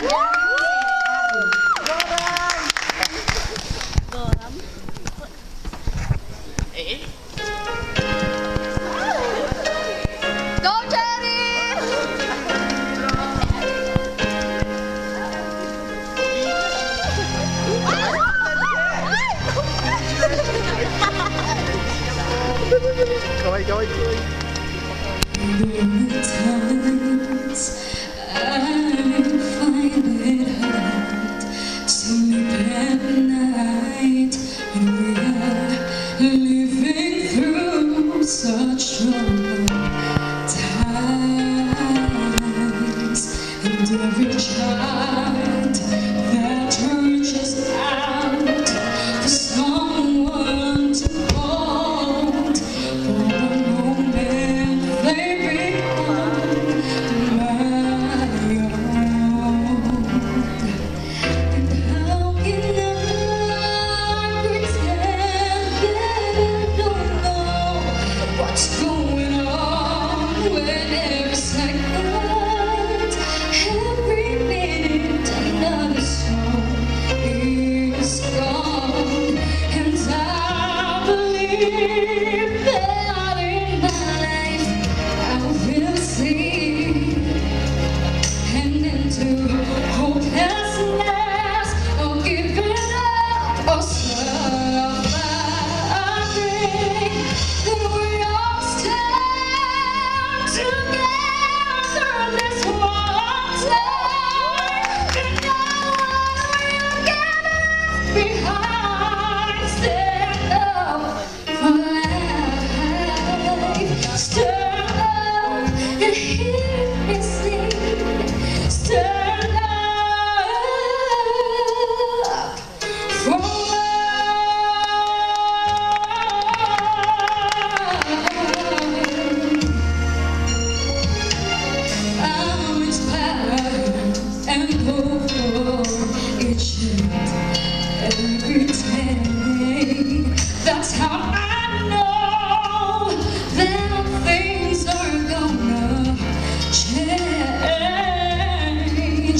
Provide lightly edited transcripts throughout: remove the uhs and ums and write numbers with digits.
Kaway, kaway, kaway. Times I find it hard to sleep at night when we are living through such troubled times, and every child that reaches out for someone to hold for a moment they become my own. And how can I pretend that I don't know what's going on when every second, every minute, another soul is gone? And I believe that in my life I will see an end to hopelessness or giving up or suffering. Then we all stand together this one time, and no one will get us behind. Stand up for life, stand up and hear me sing. Stand up for love. I'm inspired and hope for each and every day. That's how I know that things are gonna change.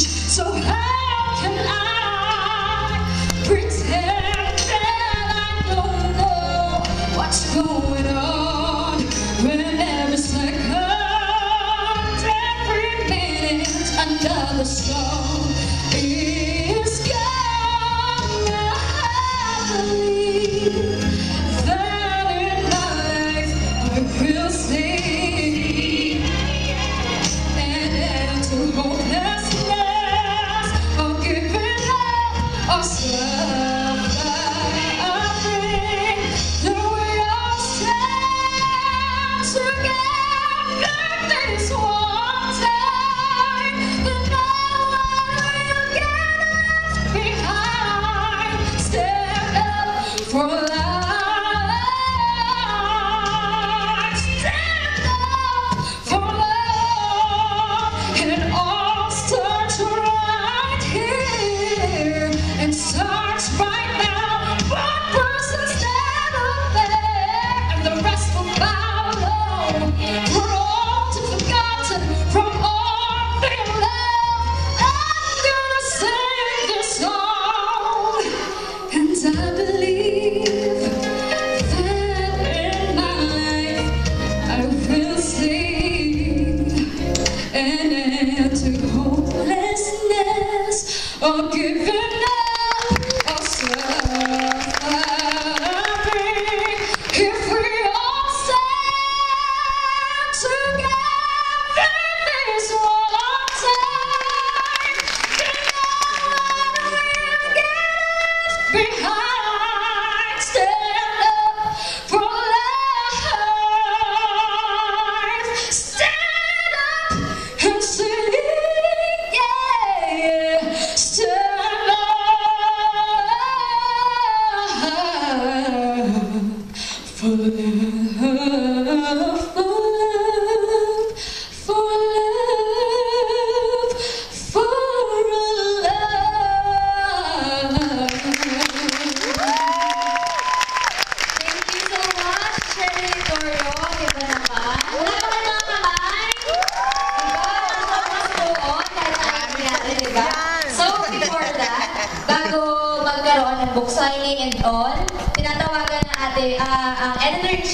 So how can I pretend that I don't know what's going on when every second, every minute, another song is gone? I believe that in my life I will see an end to hopelessness or giving up or suffering. Then we all stand together this one time, but no one will get us behind. Stand up for life. Stand up for love. And it all starts right here and starts right now. One person's never there, and the rest will follow. We're all too forgotten from all their love. I'm gonna sing this song, and I believe that in my life I will sing an end to hopelessness or giving up or suffering. If we all stand together this one time, then no one will get us behind. Stand up for life. Stand up and sing, yeah. Stand up magkaroon ng book signing and all. Tinatawagan na ang editor-in-chief